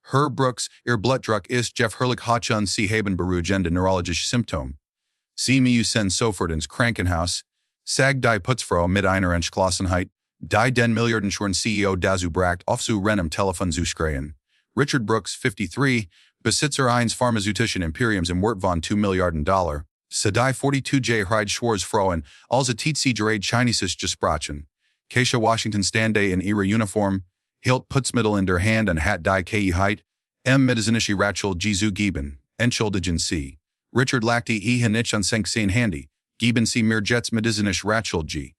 Herr Brooks, Ihr Blutdruck ist Jeff Herrlich Hachun Sie haben beruhigende neurologische Symptome. Sie müssen sofort ins Krankenhaus. Sag die Putzfrau mit einer Entschlossenheit, die den milliardenschweren CEO dazu bracht, auf zu reinem Telefon zu schreien. Richard Brooks, 53, Besitzer eines pharmazeutischen Imperiums im Wert von $2 Milliarden. Sadai 42J Hride Schwarzfrauen, als sie gerade Chineses gesprochen. Keisha Washington stande in ihrer Uniform, hielt Putzmittel in der Hand und hat die Keit, medizinische Ratschel Jesu geben, entschuldigen Sie. Richard lachte nicht an sein Handy, geben Sie mir Jets medizinische Ratschel G.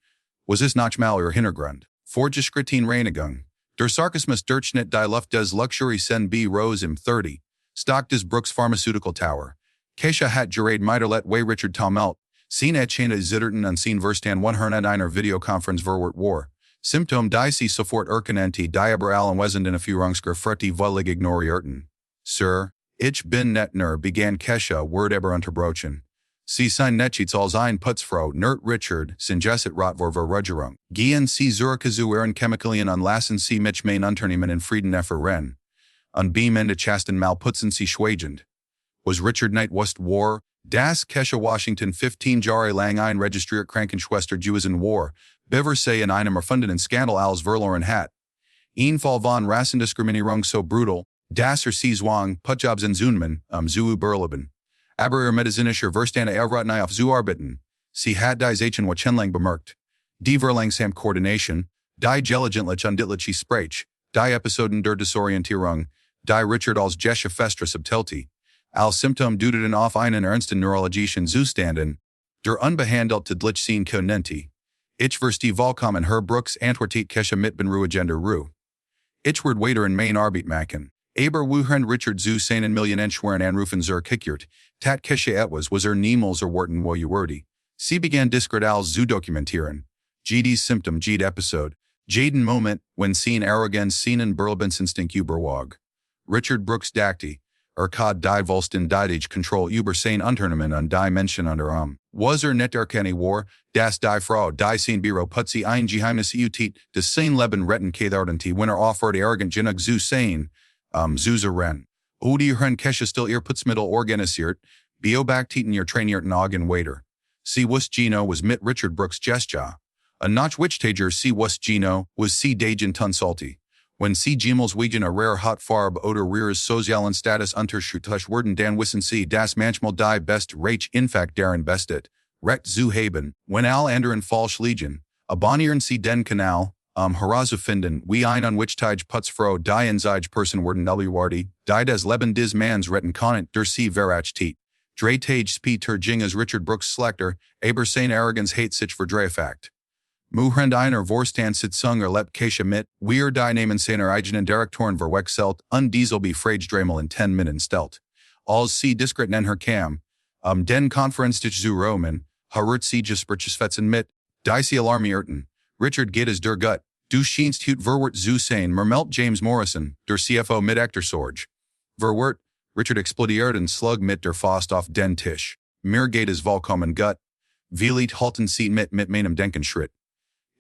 Was ist noch mal Ihr Hintergrund? Fortgeschritten Reinigung. Der Sarkasmus Durchschnitt die Luft des Luxury Sen B Rose im 30, Stock des Brooks Pharmaceutical Tower. Keisha hat gerade Meiderlet way Richard Talmelt, seen Etchena Zitterten und seen Verstan 101er Videokonferenz verwort war. Symptome die Sie sofort erkennente die aber allen wesenden Führungsger freti völlig ignorierten. Sir, ich bin net nur begann Keisha word eber unterbrochen. Sie sein Netschitz als ein Putzfrau nert Richard, sinjesset rot vor Verrugerung. Gehen Sie Zürich zu Ihren Chemikalien anlassen Sie mich mein Unternehmen in Frieden erfahren. Und bemerkte Chasten malputzen Sie schweigend. Was Richard Knight West war, das Keisha Washington 15 Jahre lang ein registriert Krankenschwester Gewesen war, bever sei in einem erfundenen Skandal als verloren hat. Ein Fall von Rassendiskriminierung so brutal, dass Sie zwang, Putjobs in Zunman, zu überleben. Aber ihr medizinischer Verstande erwarten auf zu arbeiten. Sie hat die Zeichen wachenlang bemerkt. Die verlangsam Koordination, die gelegentlich unditliche Sprech, die Episoden der Desorientierung, die Richard als Gesche Festra Subtility, als Symptom deuteten auf einen ernsten neurologischen Zustanden, der unbehandelte Dlichen Konenti. Ich verstehe vollkommen Herr Brooks antwortet Keisha mit beruhigender Ruhe. Ich werd weiter in mein Arbeit machen. Aber wohin Richard zu seinen millionenschweren Anrufen zurückgekehrt, tat Keisha etwas was niemals erwarten wollte. Sie begann diskret als zu dokumentieren. Jedes Symptom jede Episode, jeden Moment, wenn sie arrogant seinen Berlebensinstinkt überwog. Richard Brooks dachte, kad die Volsten die Kontrolle über sein Unternehmen und die Menschen unter was net erkenne war, dass die Frau die sein Büro putzi ein Geheimnis utit, des sein Leben retten kethartenti wenn offert arrogant genug zu sein, Zuzuren. Die Herrn Keisha still ihr Putzmittel organisiert, beobachteten ihr trainierten Augen weiter. Sie wusste Gino was mit Richard Brooks Gesture. Und nach Wichtager sie wusste Gino was sie dagen Tunsalti. When sie Gimels wegen a rare hot Farbe oder ihres sozialen Status unterschiedlich werden dann wissen sie das manchmal die best Reich Infakt deren bestet, recht zu haben, when all anderen falsch liegen. Abonnieren sie den Kanal, herausfinden wie ein unwichtige Putzfrau die enzige Person werden die des Leben des Mans retten konnt der sie verachtet. Drei Tage später ging as Richard Brooks Schlechter, aber sein Arroganz hat sich verdreifacht. Muhrend einer Vorstand Sitzung erlebt Keisha mit, wir die nehmen seiner eigenen Direktoren verwechselt und diesel befragt dreimal in 10 Minuten stellt. Als sie diskret nen herkam, den Konferenztisch zu Roman, hört sie Gesprächsfetzen mit, die sie alarmierten. Richard geht es der Gut, du scheinst hut verwert zu sein, mermelt James Morrison, der CFO mit Actor Sorge. Verwert, Richard explodierten slug mit der Faust auf den Tisch. Mir geht es vollkommen gut. Vielit halten sie mit meinem Denkenschritt.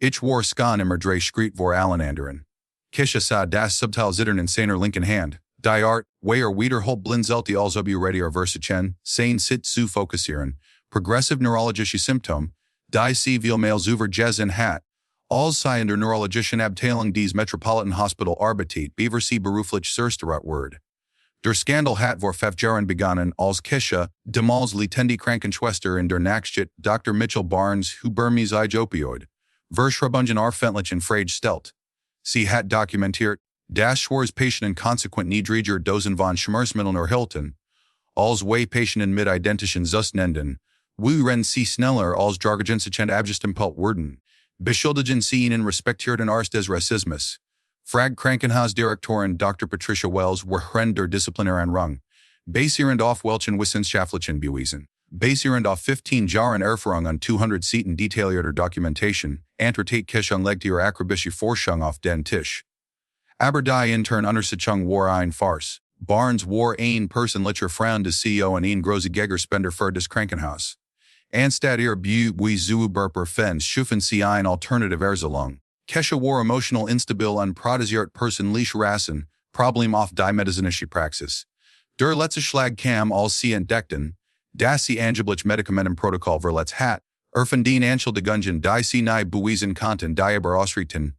Ich war skan immer drei Schritt vor allen anderen. Keisha sah das subtil Zittern in seiner linken Hand. Die Art, weher wiederholt blinzelte als ob ihr ready versachen, sein sit zu fokussieren. Progressive neurologische Symptom, die sie vielmal zuvergessen hat. Als sie in der neurologischen Abteilung des Metropolitan Hospital arbeitet, bever sie beruflich Sursterat word. Der Skandal hat vor 5 Jahren begonnen, als Keisha, damals Leitende Krankenschwester in der Nachtschicht, Dr. Mitchell Barnes, Burmese Opioid. Verschrabungen arfentlichen Frage stellt. Sie hat dokumentiert, das Schwarz Patienten konsequent niedriger Dosen von Schmerzmitteln erhielten, als way Patienten mit identischen Zustanden, worin sie schneller als Drogensichend abgestempelt wurden, beschuldigen sie ihnen respektierten Arzt des Rassismus. Frag Krankenhausdirektorin Dr. Patricia Wells worin der disziplinären Rung, basierend auf welchen wissenschaftlichen Beweisen. Basierend auf 15 Jahren Erfahrung an 200 Seiten detaillierter Dokumentation, entretat Keisha legt ihre akribische Forschung auf den Tisch. Aber die intern Unterstützung war ein Farce. Barnes war ein personlicher Freund des CEO und ein große Gegenspender für das Krankenhaus. Anstatt ihr wie zu überprüfen, schufen sie ein Alternative Erzählung. Keisha war emotional instabil und protestiert personliche Rassen, Problem auf die medizinische Praxis. Der letzte Schlag kam als sie entdeckten, dass sie angeblich Medikamentenprotokoll verletzt hat, den Anschel de Gungeon die sie nie beweisen konnten die aber ausrichten,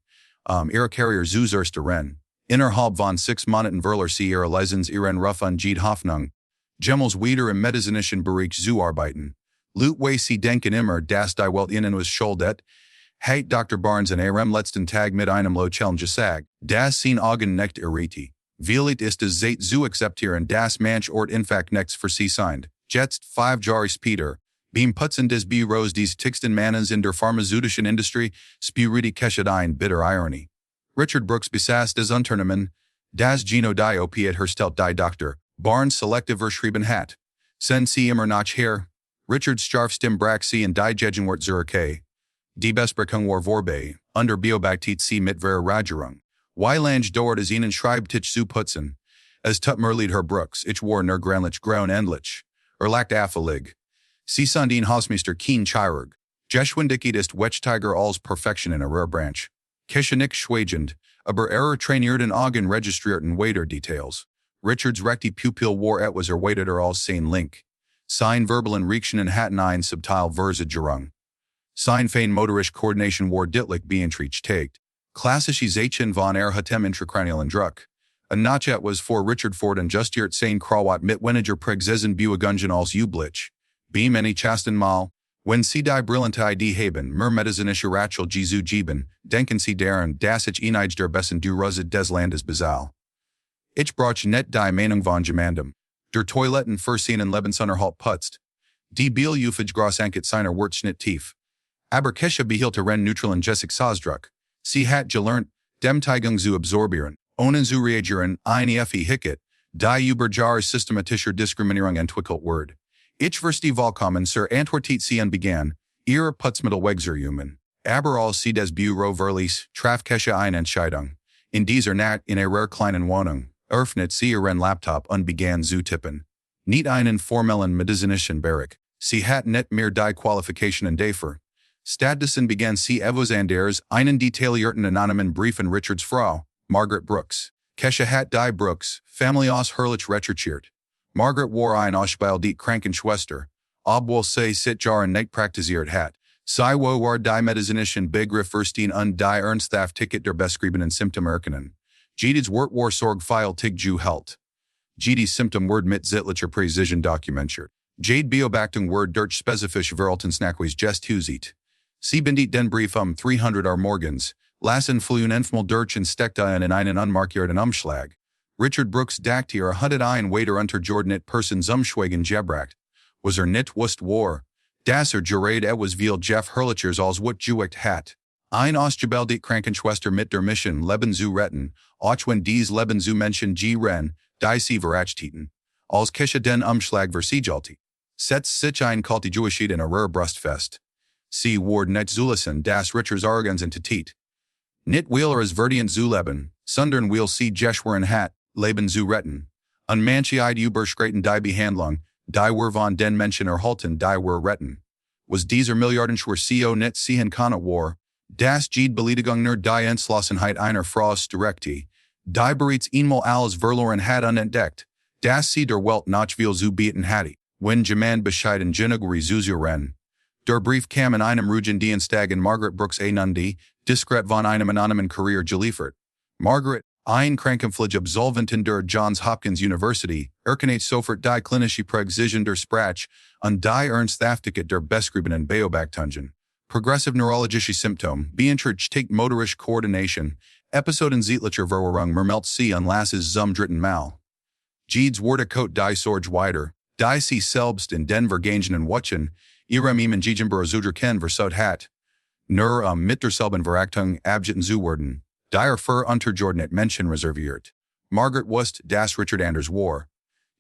ihre Karriere zu zerstörern. Innerhalb von 6 Monaten verlor sie ihre Lesens ihren Ruf und jede Hoffnung, jemals wieder im medizinischen Bereich zu arbeiten. Lutwe sie denken immer, dass die Welt ihnen was schuldet, hat Dr. Barnes in ihrem letzten Tag mit einem Locheln gesagt, dass sein Augen nicht irriti. Vielleicht ist es Zeit zu akzeptieren, dass manch Ort Infakt nichts für sie signed. Jetzt 5 Jahre später, beim Putzen des Büros des ticksten Mannes in der pharmazeutischen Industrie, spürte Kesha ein bitter Ironie. Richard Brooks besaß des Unternehmen, das Geno die Opiat herstellt die Dr. Barnes selektiv verschrieben hat. Sen sie immer noch her, Richard Scharfstim brach sie in die Gegenwart Zürich. Die Besprechung war vorbei, unter Beobachtet sie mit ver Ragerung. Weilange dort es ihnen Schreibtisch zu putzen. Es tut mir leid Herr Brooks, ich war nur granlich graun endlich. Lacht affelig. Sie sind ein Hausmeister kein Chirurg. Geschwindigkeit ist Wechtiger als Perfektion in ihrer Branch. Kesha nicht schweigend, aber trainierten Augen registrierten weiter Details. Richards rechte Pupil war etwas weitere als sein Link. Sein verbalen Reaktionen hatten ein subtil Versagerung. Sein fein motorisch Koordination war ditlich beeinträchtigt. Klassische von hatem intracranialen Druck. Ein nach etwas vor Richard Ford und justiert sein Krawat mit weniger Prägsissen Buegungen als üblich. Beam any chasten mal, wenn sie die Brillante die haben, medizinische Ratschel Jesu geben, denken sie daran, dass ich einige der besten du Ruzet des Landes bezahlt. Ich brauche net die Meinung von jemandem. Der Toiletten versehenen Lebensunterhalt putzt. Die Bielufage gross ankit seiner Wurtschnitt tief. Aber Kesha behielte ren neutralen Jessic Sausdruck. Sie hat gelernt, dem Teigung zu absorbieren, ohne zu reagieren, eine hicket, die Überjahre systematischer Diskriminierung entwickelt wird. Ich verstehe vollkommen, Sir Antwortet sie begann, ihre Putzmittel wegzuräumen. Aber als sie des Büro verließ, traf Kesha eine Entscheidung. In dieser Nacht in ihrer kleinen Wohnung, öffnet sie ihren Laptop und begann zu tippen. Nicht einen formellen medizinischen Bericht. Sie hat nicht mehr die Qualifikationen dafür. Stattdessen begann sie etwas anderes, einen detaillierten anonymen Brief an Richards Frau, Margaret Brooks. Kesha hat die Brooks, Family aus Herrlich recherchiert. Margaret war ein ausgebildete Krankenschwester, obwohl sie seit Jahren nicht praktiziert hat. Sie war die medizinischen Begriff verstehen und die ernsthaft Ticket der beschriebenen Symptome erkennen. Jedes Wort war sorgfältig tig hält. Jedes Symptom word mit zeitlicher Präzision dokumentiert. Jede Beobachtung word durch spezifische Verhaltensnachweis gesthusiert. Sie bindet den Brief 300 morgens, lassen fluen enfmal durch und steckte in einen unmarkierten Umschlag. Richard Brooks dachte hattet ein weiter untergeordnet Person Umschweigen gebracht. Was nicht wusst war, dass gerät etwas viel Jeff Herrlichers als wat jueckt hat. Ein ausgebildet Krankenschwester mit der Mission Leben zu retten, auch wenn dies Leben zu Menschen ren, die sie verachtäten. Als Kesha den Umschlag versiegelte. Setzt sich ein kalte Jewischied in ihrer Brust fest. Sie ward nicht zulassen, dass Richards Argens Entität. Nicht Wheelers verdient zu leben, sondern will sie geschworen hat, Leben zu retten. Und manche überschreiten die Behandlung, die wir von den Menschen erhalten, die wir retten. Was dieser milliardenschwer CO nicht sehen kann war, dass jede Beleidigung nur die Entschlossenheit einer Frau direkte, die bereits einmal alles verloren hat unentdeckt, dass sie der Welt noch viel zu bieten hatte, wenn jemand bescheiden genug zu Der Brief kam in einem ruhigen Dienstag in Margaret Brooks Nundi, diskret von einem anonymen Kurier geliefert. Margaret, ein Krankenpflege Absolventin der Johns Hopkins University, erkennt sofort die klinische Präzision der Sprache und die Ernsthaftigkeit der beschriebenen Beobachtungen. Progressive neurologische Symptome, beeinträchtigt motorische Koordination, Episoden zeitlicher Verwirrung mermelt sie und lasses zum dritten Mal. Jedes Worte kot die Sorge weiter, die sie selbst in den vergangenen Wochen, ihrem im Gegenbüro zuerkennen versot hat. Nur mit derselben Verachtung abjitten zu werden, die für untergeordnet Menschen reserviert. Margaret wusste, dass Richard Anders war.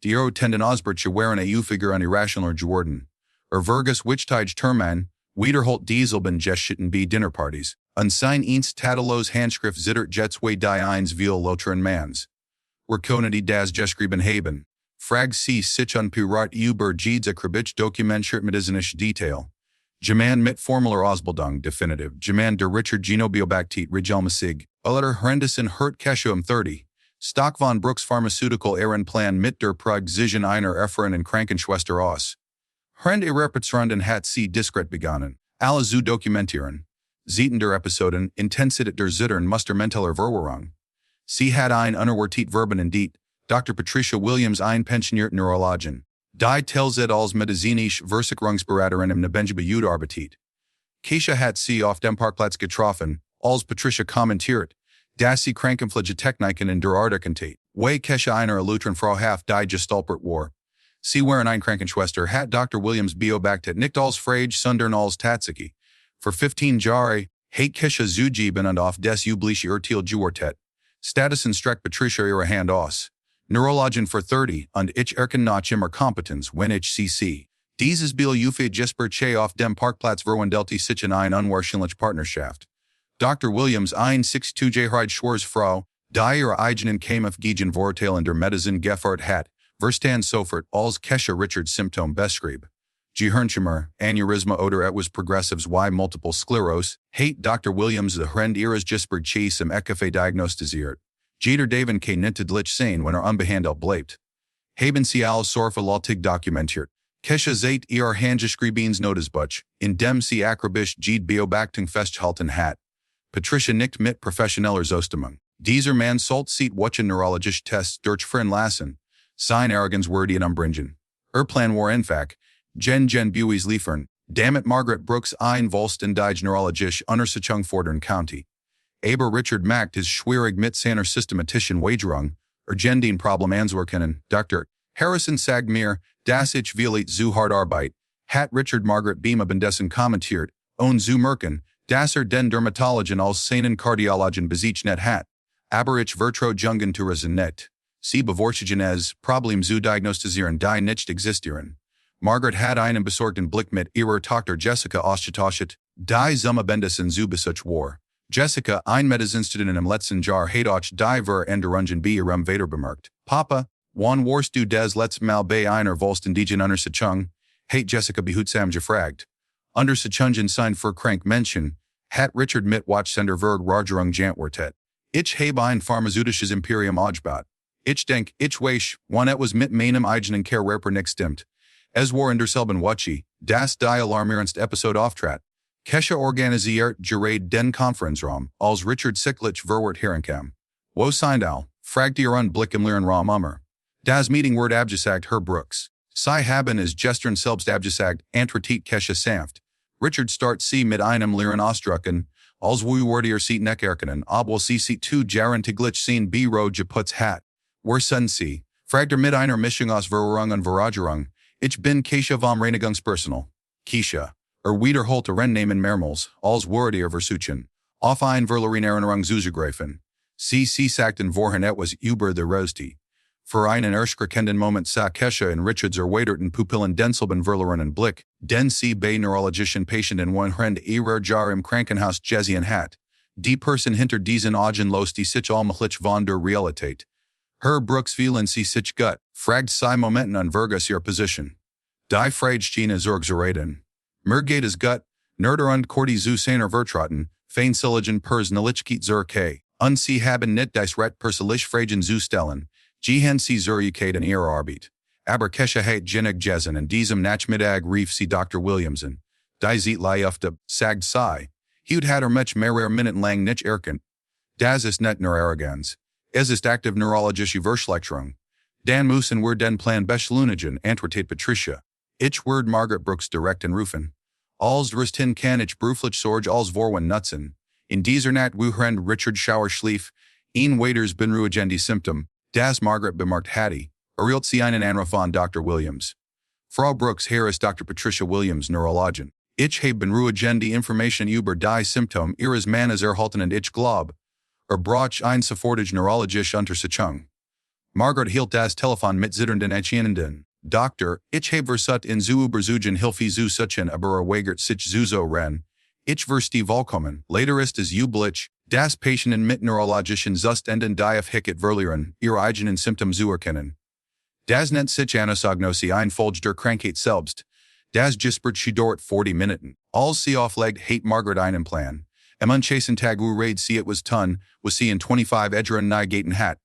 Die tenden Ausbrüche waren Figur und irrationaler geworden. Vergus wichtige Termen, wiederholt dieselben Geschichten bei Dinnerpartys, und sein einst tadellos Handschrift zittert jetztwei die eins viel loteren Mans. Können die das geschrieben haben? Frag sie sich unpurat über jedes akribich dokumentiert medizinische Detail. Jemand mit formeller Ausbildung definitiv, jemand der Richard Geno Beobachtet regelmäßig, aller horrendosen hurt Kesha 30, Stock von Brooks Pharmaceutical Ehrenplan mit der Prug zwischen einer Erfahrenen und Krankenschwester aus. Hrend Repertsrunden hat sie diskret begonnen. Alle zu dokumentieren. Zeiten der Episoden, Intensität der Zittern Mustermenteller Verwirrung. Sie hat ein unerwartet Verben in Diet, Dr. Patricia Williams ein pensioniert Neurologin. Die Telzet als medizinisch Versicherungsberaterin im Nebenjebe Arbeitet. Keisha hat sie auf dem Parkplatz getroffen, als Patricia kommentiert, dass sie Krankenpflegetechniken in der Artikentate. Way Kesha einer Eluternfrau half die gestolpert war. Sie waren ein Krankenschwester hat Dr. Williams beobachtet nicht als Frage sondern als Tatsache. For 15 Jahre, hat Kesha zugeben und auf des übliche Urteil gewartet. Statusen streck Patricia ihre Hand aus. Neurologin for 30 und ich erken nach immer Kompetenz wenn ich sie. Dieses Biel Ufe Jesper auf dem Parkplatz verwendelte sich in ein unwahrscheinlich Partnerschaft. Dr. Williams ein 62-jährige Schwarzfrau, die ihre eigenen Kämpfe gegen Vorteil in der Medizin gefahrt hat, verstand sofort als Kesha Richard Symptome beschrieb. Gehirntumor, aneurysma oder etwas progressives y multiple sclerose, hat Dr. Williams the Hrend ihres Jesper Chase im Eckefe diagnostiziert. Jeder Daven ke nintedlich sein wenn unbehandelt bleibt. Haben sie alles sorgfältig dokumentiert. Kesha zeit ihr handgeschriebens Notizbuch, in dem sie akribisch beobachtung festhalten hat. Patricia nicht mit professioneller Zustimmung. Dieser Mann sollte sich watchen neurologische Tests durchführen lassen, sein Arrogenzwürdigen umbringen. Plan war einfach, gen Buis liefern, damit Margaret Brooks ein Volsten die neurologische Unterstützung fordern County. Aber Richard macht es schwierig mit seiner systematischen Wagerung, den Problem anzuerkennen. Dr. Harrison sagt mir, dass ich vielleicht zu hart arbeit, hat Richard Margaret bedessen kommentiert, und zu merken, dass den Dermatologin als seinen Kardiologin bezeichnet hat, aber ich vertraue jungen Touristen nicht. Sie bevorzugen es, Problem zu diagnostizieren die nicht existieren. Margaret hat einen besorgten Blick mit ihrer Tochter Jessica ausgetauscht, die bedessen zu besuch war. Jessica, ein Medizinstudentin im letzten Jahr hat auch die Veränderungen bei ihrem Vater bemerkt. Papa, wann warst du des letzten Mal bei einer Volständigen Unterstützung? Hat Jessica behutsam gefragt. Unterstützungen sein für krank Menschen, hat Richard mit Watchsender Verragerung geantwortet. Ich habe ein pharmazeutisches Imperium aufgebaut. Ich denk, ich weiß, wann etwas mit meinem eigenen Care nicht stimmt. Es war in derselben Woche, das die alarmierendste Episode auftrat. Kesha organisiert gerade den Konferenzraum, als Richard sichtlich verwirrt herankam. Wo sind all? Fragte ihr Blick im leeren Raum Das Meeting wird abgesagt, Herr Brooks. Sie haben es gestern selbst abgesagt, antwortet Kesha sanft. Richard start sie mit einem leeren Ausdrucken, als wir sie nicht erkennen, obwohl sie zu gerantiglich sein Büro geputzt hat. Wo sind sie? Fragt mit einer Mischung aus Verwirrung und Verragerung. Ich bin Kesha vom Reinigungspersonal. Kesha. Wiederholte Rennnamen mehrmals, als wurde versuchen. Auf ein Verlorerinnerung zuzugreifen. Sie sagten vorhin etwas über the Rosti. Für einen erschreckenden Moment sah Kesha in Richards erweiterten Pupillen denselben verlorenen Blick, den sie bei neurologischen Patienten Hrend ihrer Jar im Krankenhaus gesehen hat. Die Person hinter diesen Augen los die sich allmählich von der Realität. Herr Brooks fühlen sie sich gut, fragt sie Momenten an Vergus ihre Position. Die Fragestine Sorgzereden. Mir geht es gut, nerder und Korti zu seiner Vertrauten, feinsilligen Personalichkeit zur K. Und sie haben nicht das Recht persönlich Fragen zu stellen. Gehen sie zur in ihrer Arbeit. Aber Kesha hat genig Jessen in diesem Nachmittag rief sie Dr. Williamson. Die sieht öfter, sagt sie. Hut hat mich mehrere Minuten lang nicht erkannt. Das ist nicht nur Arroganz. Es ist aktiv neurologische Verschlechterung. Dan müssen wir den Plan beschleunigen, antwortet Patricia. Ich werde Margaret Brooks direkt anrufen. Als Rustin kann ich beruflich Sorge als Vorwen nutzen. In dieser Nacht wuhrend Richard Schauer schlief, waiters benruhigende Symptom, das Margaret bemerkt hatte, erhielt sie einen Anruf von Dr. Williams. Frau Brooks, hier ist Dr. Patricia Williams, Neurologin. Ich habe beruhigende Information über die Symptome ihres Mannes erhalten und ich glaube, braucht ein sofortige neurologische Unterstützung. Margaret hielt das Telefon mit zitternden Händen. Doctor, ich habe versucht in zu übersuchen Hilfe zu suchen, aber weigert sich zu ren. Ich verstehe vollkommen, leider ist es üblich, dass Patienten mit neurologischen Zuständen die Hicket verlieren, ihre eigenen Symptome zu erkennen. Das nennt sich Anosognosie einfolge der Krankheit selbst. Das gespert sie dort 40 Minuten. Als sie auflegt, hat Margaret einen Plan. Am unchasten Tag raid sie etwas tun, was sie in 25 Edgeren negaten hat.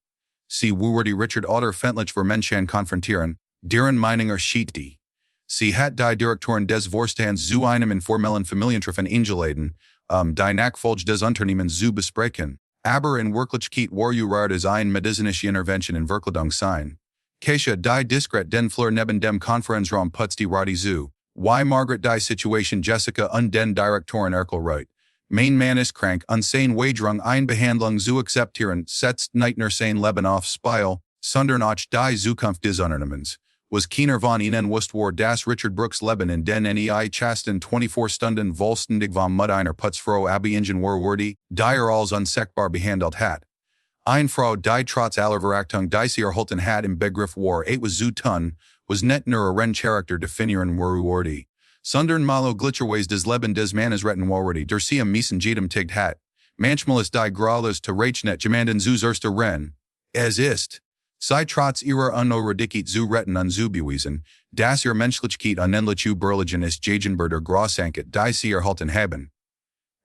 Sie woorde Richard Otter Fentlich voor Menschen konfrontieren, deren Meininger schiet. Sie hat die Direktoren des Vorstands zu einem informellen Familientreffen eingeladen, die Nachfolge des Unternehmens zu besprechen. Aber in Wirklichkeit war es ein medizinische Intervention in Verkleidung sein. Keisha die diskret den Fleur neben dem Konferenzraum putz die Radi zu. Margaret die Situation Jessica und den Direktoren Erkelreut. Mein Mann ist krank und sein Weidrung eine Behandlung zu akzeptieren setzt nicht nur sein Leben aufs Spiel, sondern auch die Zukunft des Unternehmens. Was keiner von ihnen wusste war das Richard Brooks Leben in den nei chasten 24 Stunden vollständig vom Mut einer Putzfrau abgeingen war die als unsägbar behandelt hat. Eine Frau die trotz aller Verachtung die sie erhalten hat im Begriff war etwas zu tun, was nicht nur ihren Charakter definieren war die, sondern malo glitcherweise des Leben des Mannes retten war die, der sie am meisten jedem tigt hat. Manchmal ist die Graules zu Reichnet jemanden zu erster Rennen. Es ist. Sie trotz ihrer Unordentlichkeit zu retten und zu beweisen, dass ihr Menschlichkeit unendlich überlegen ist gegenüber der Großankeit, die sie erhalten haben.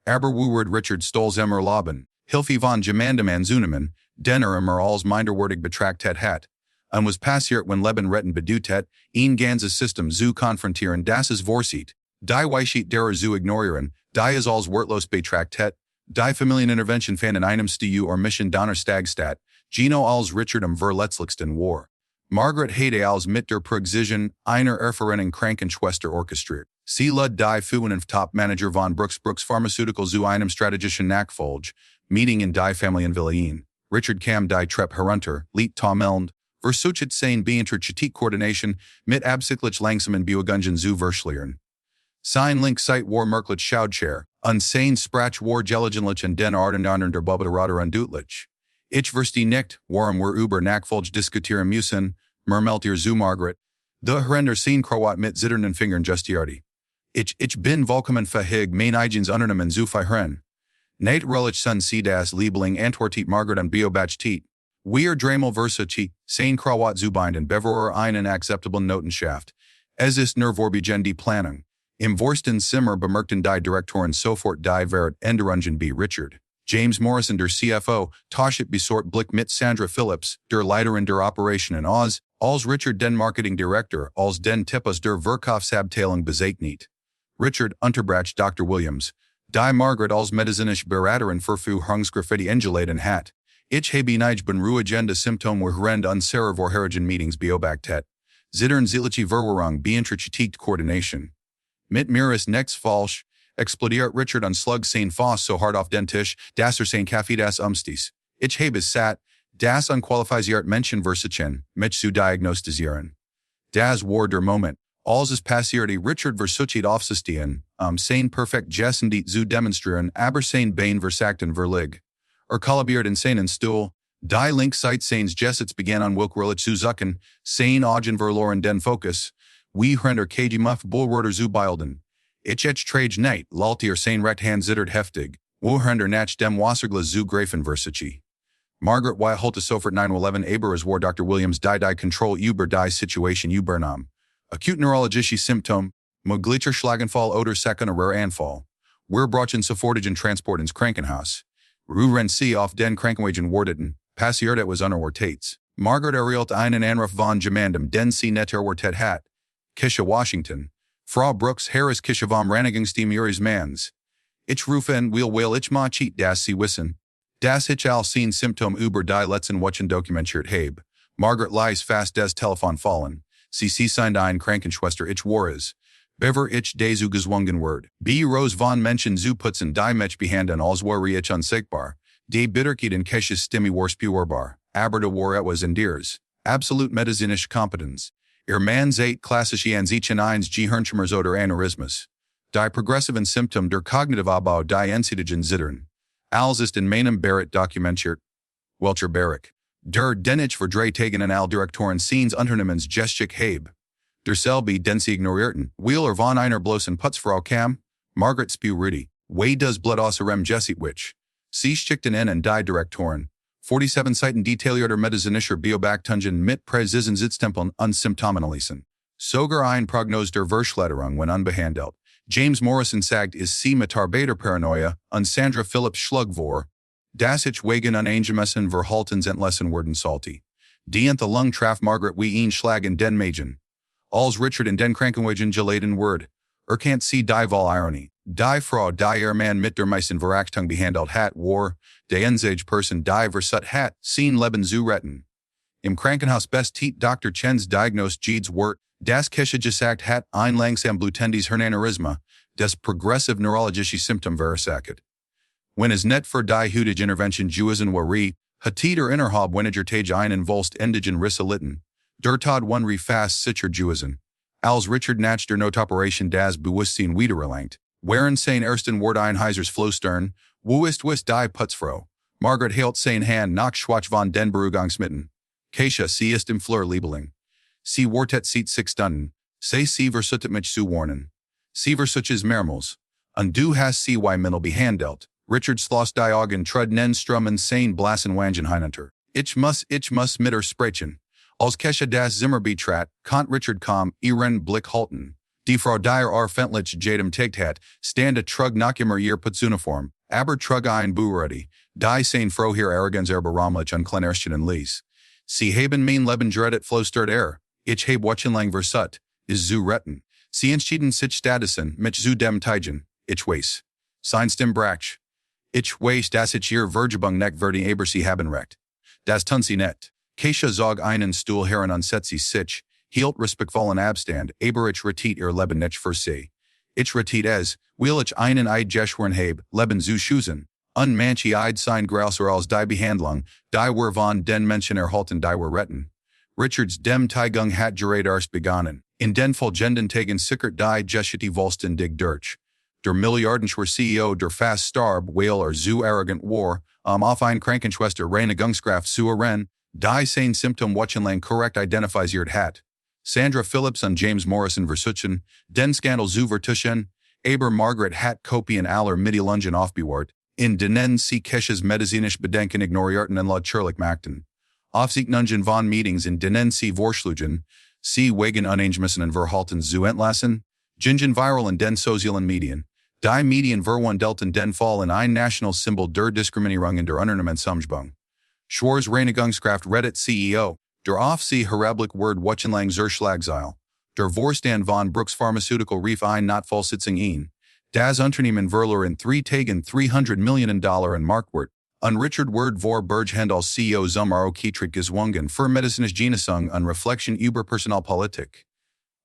Aber wird Richard Stolz immer loben, Hilfe von jemandem anzunehmen, den immer als minderwertig betrachtet hat, und was passiert wenn Leben retten bedeutet, ein ganzes System zu konfrontieren, das es vorsieht, die Weichheit derer zu ignorieren, die es als wertlos betrachtet, die Familienintervention von in einem Stu or Mission Donnerstagstat, Gino als Richard am verletzlichsten war. Margaret Hede als mit der Präzision einer erfahrenen Krankenschwester orchestriert. Sie lud die Führung Top-Manager von Brooks Pharmaceutical zu einem strategischen Nachfolge, Meeting in die Familienvillen. Richard kam die Treppe herunter, liet taumelnd, versucht sein Beeintrittstieg-Koordination mit absichtlich langsamen Bewegungen zu verschleiern. Sein Link-Site war merklich Schaudcher, und sein Sprach war gelegentlich und den Arten der Bobberador undeutlich. Ich verstehe nicht, warum wir über Nachfolge diskutieren müssen, murmelte zu Margaret. De Herrender sehen Kroat mit zitternden Fingern justierte. Ich bin vollkommen fähig, mein eigenes Unternehmen zu führen. Nicht relish sun sie das Liebeling antwortet Margaret und beobachtet. Wir dreimal versucht, sein Kroat zu binden, bever einen akzeptablen Notenschaft. Es ist nur vorbeigen die Planung. Im Vorsten Zimmer bemerkten die Direktoren sofort die Wert Änderungen bei Richard. James Morrison, der CFO, tauscht besort Blick mit Sandra Phillips, der Leiterin der Operationen aus, als Richard den Marketing Director, als den Typus der Verkaufsabteilung bezeichnet. Richard unterbrach Dr. Williams, die Margaret als medizinische Beraterin für Führungsgraffiti eingeladen hat. Ich habe nicht beruhigende Symptome während unserer vorherigen Meetings beobachtet. Zittern zeitliche Verwirrung beeinträchtigt Koordination. Mit mir ist nichts falsch, explodiert Richard und slug sein Fass so hart auf den Tisch, dass sein Kaffee das umstieß. Ich habe es satt, das unqualifiziert Menschen versuchen, mich zu diagnostizieren. Das war der Moment, als es passierte Richard versucht aufzustehen, sein perfekt Gesundheit zu demonstrieren, aber sein Bein versagten verlig. Kollabiert in seinen Stuhl, die Linkseite seines Gessets begann unwillkürlich zu zucken, sein Augen verloren den Fokus, wie render KG Muff Bullroder zu bilden. Ich trage nicht, laltier sein Rechthand zittert heftig, wo render nach dem Wasserglas zu greifen versucht. Margaret holte sofort 911 aber es war Dr. Williams die Control über die Situation übernahm. Acute neurologische Symptome, möglicher Schlaganfall oder sekundärer Anfall. Wir brauchen sofortigen Transport ins Krankenhaus. Ruhren Sie auf den Krankenwagen warteten, passiert etwas unerwartetes. Margaret erhielt einen Anruf von jemandem, den sie nicht erwartet hat. Kisha Washington. Frau Brooks Harris Kisha vom Reinigungsteam ihres Manns. Ich rufe an, weil ich machit das Sie wissen. Das ich all seen Symptome über die letzten Wochen dokumentiert habe. Margaret lies fast des Telefon fallen. Sie signed ein Krankenschwester ich war es. Bever ich dazu gezwungen word. Rose von Menschen zu putzen die mich behandeln als war ich unsichtbar. Die Bitterkeit in Kishas Stimme war spürbar. Aber der war etwas endears. Absolut medizinische Kompetenz. Ihr Mann seit klassische Ansichten eines Gehirntumors oder Aneurysmas. Die progressiven Symptome der Kognitivabbau die Ensidigen zittern. Als ist in meinem Barrett dokumentiert. Welcher Barrick. Der den ich verdrehtegen all Direktoren seines Unternehmens geschick habe. Derselbe den sie ignorierten, weil von einer bloßen Putzfrau kam, Margaret spürte, wie das Blut außerem Geschichtwich. Sie schickten in die Direktoren. 47 Seiten detaillierter medizinischer Beobachtungen mit präzisen Sitztempeln und Symptomanalysen. Sogar ein Prognose der Verschlechterung wenn unbehandelt. James Morrison sagt ist sie mit Paranoia und Sandra Phillips schlug vor, Das ich wegen unangemessen Verhaltens entlassen werden sollte. Die the Lung traf Margaret wie een Schlag in den Magen. Als Richard in den Krankenwagen geladen word. Kant see die Vol Irony. Die Frau die man mit der meisten Verachtung behandelt hat war, de enzage Person die Versut hat, seen Leben zu retten. Im Krankenhaus best Tiet Dr. Chen's diagnosed Jeeds Wort, das Kesha gesagt hat ein langsam blutendes Hernaneurysma, des progressive neurologische Symptom verursacht. When is net für die heutige Intervention Juizen wari, hatit innerhalb weniger Tage einen Volst endigen Risse litten, der Tod one fast sicher Juizen. Als Richard nach der Notoperation das Bewusstsein wiedererlangt, waren sein ersten Wort Einheisers Flostern, wo ist die Putzfrau, Margaret hält sein Hand nach Schwach von den Berührungsmitteln. Kesha sie ist im Fleur Liebeling. Sie wortet sieht 6 Stunden, sie versucht mich zu warnen. Sie versucht mehrmals. Und du hast sie mittel behandelt. Richard schloss die Augen trud nen strummen sein blassen Wangen hinunter. Ich muss mit sprechen. Als Kesha das Zimmer betrat, konnte Richard ihren Blick halten. Die Frau die fentlich jadem tagt hat, stand trug nach ihr Putzuniform, aber trug ein Buhrudi, die sein Frau hier Arroganz erbarmlich unkleinerstenen ließ. Sie haben mein Leben gerettet flostert ich habe wochenlang versut, is zu retten. Sie entschieden sich stattdessen, mit zu dem Teilen, ich weiß. Seins dem Brach. Ich weiß, dass ich ihr Vergebung nicht werde aber sie haben recht. Das tun sie nicht. Kesha zog einen Stuhl heran und setzt sich, hielt respektvollen Abstand, aber ich retit ihr Leben nicht für sie. Ich retit es, will ich einen Eid geschworen habe, Leben zu schützen. Manche Eid sein grauser als die Behandlung, die wir von den Menschen erhalten die wir retten. Richards dem Teigung hat geradars begonnen. In den folgenden Tagen sickert die Geschichte Volsten dig durch. Der milliardenschwer CEO der fast starb, weil zu arrogant war, auf ein Krankenschwester Reinigungskraft zu errennen, die sein Symptom wochenlang korrekt identifiziert hat. Sandra Phillips und James Morrison versuchen, den Skandal zu vertuschen, aber Margaret hat Kopien aller Mitteilungen aufbewahrt, in denen sie Keshas medizinisch Bedenken ignorierten und lautlich machten. Aufzeichnungen von Meetings in denen sie vorschlugen, sie wegen unangemessen Verhaltens zu entlassen, gingen viral in den sozialen Medien. Die Medien verwandelten den Fall in ein nationales Symbol der Diskriminierung in der Unternehmensumgebung. Schwarze Reinigungskraft rettete CEO, der auf sie herablich word wochenlang zur Schlagzeile. Der Vorstand von Brooks Pharmaceutical rief ein Notfallsitzung ein. Das Unternehmen verlor in 3 Tagen $300 million in Marktwert. Und Richard Word vor Berghand als CEO zum Kitrig gezwungen für medizinische Genesung und Reflexion über Personalpolitik.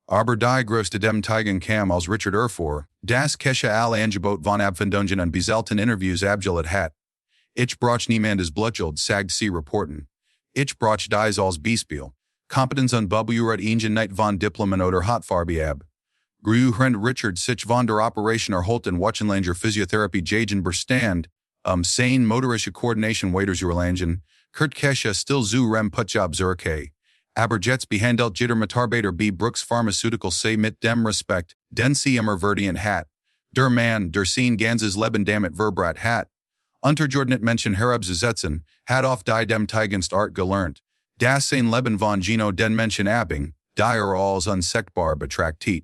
Aber die größte dem Teigen kam als Richard vor, das Kesha alle Angebot von Abfindungen und bezahlten Interviews abgelehnt hat. Ich brauch niemandes Blutschuld, sagt sie reporten. Ich brauch dies als Beispiel. Kompetenz und Beurteilt Ingen nicht von Diplomen oder Hautfarbe ab. Grührend Richard sich von der Operation erhalten wochenlanger Physiotherapie jagen Bestand, sein motorische Koordination weiterzuerlangen, Kurt Kesha still zu rem Putjob zurke. Aber jetzt behandelt jitter Mitarbeiter B. Brooks Pharmaceutical sei mit dem Respekt, den sie immer verdient hat. Der Mann, der sein ganzes Leben damit verbrat hat. Untergeordnet Menschen herabzusetzen, hat auf die dem Teigenst Art gelernt. Das sein Leben von Gino den Menschen abing, die als unseckbar betrachtet.